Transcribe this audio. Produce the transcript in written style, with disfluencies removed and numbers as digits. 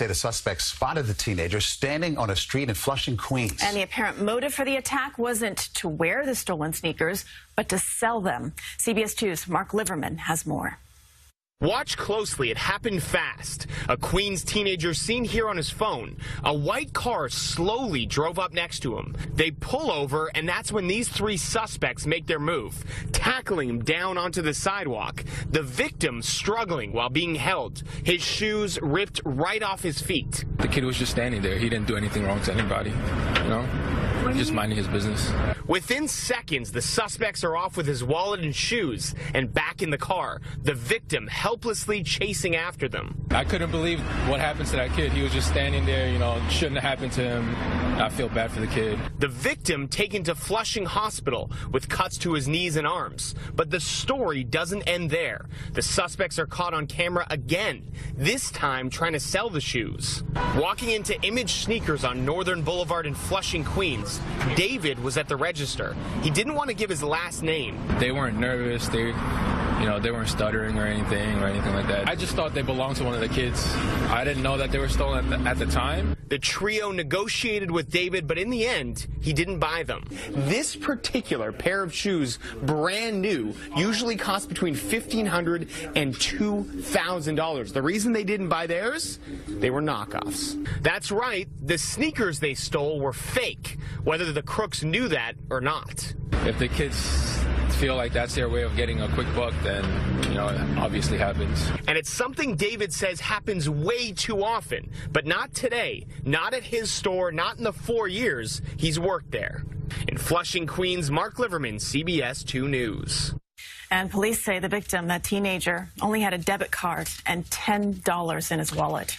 say the suspects spotted the teenager standing on a street in Flushing, Queens. And the apparent motive for the attack wasn't to wear the stolen sneakers, but to sell them. CBS 2's Mark Liverman has more. Watch closely. It happened fast. A Queens teenager seen here on his phone. A white car slowly drove up next to him. They pull over, and that's when these three suspects make their move, tackling him down onto the sidewalk. The victim struggling while being held, his shoes ripped right off his feet. The kid was just standing there. He didn't do anything wrong to anybody, you know? Just minding his business. Within seconds, the suspects are off with his wallet and shoes and back in the car, the victim helplessly chasing after them. I couldn't believe what happened to that kid. He was just standing there, you know, shouldn't have happened to him. I feel bad for the kid. The victim taken to Flushing Hospital with cuts to his knees and arms. But the story doesn't end there. The suspects are caught on camera again, this time trying to sell the shoes. Walking into Image Sneakers on Northern Boulevard in Flushing, Queens, David was at the register. He didn't want to give his last name. They weren't nervous. They weren't stuttering or anything like that. I just thought they belonged to one of the kids. I didn't know that they were stolen at the time. The trio negotiated with David, but in the end, he didn't buy them. This particular pair of shoes, brand new, usually cost between $1,500 and $2,000. The reason they didn't buy theirs? They were knockoffs. That's right, the sneakers they stole were fake, whether the crooks knew that or not. If the kids feel like that's their way of getting a quick buck, then, you know, it obviously happens. And it's something David says happens way too often, but not today, not at his store, not in the 4 years he's worked there. In Flushing, Queens, Mark Liverman, CBS 2 News. And police say the victim, that teenager, only had a debit card and $10 in his wallet.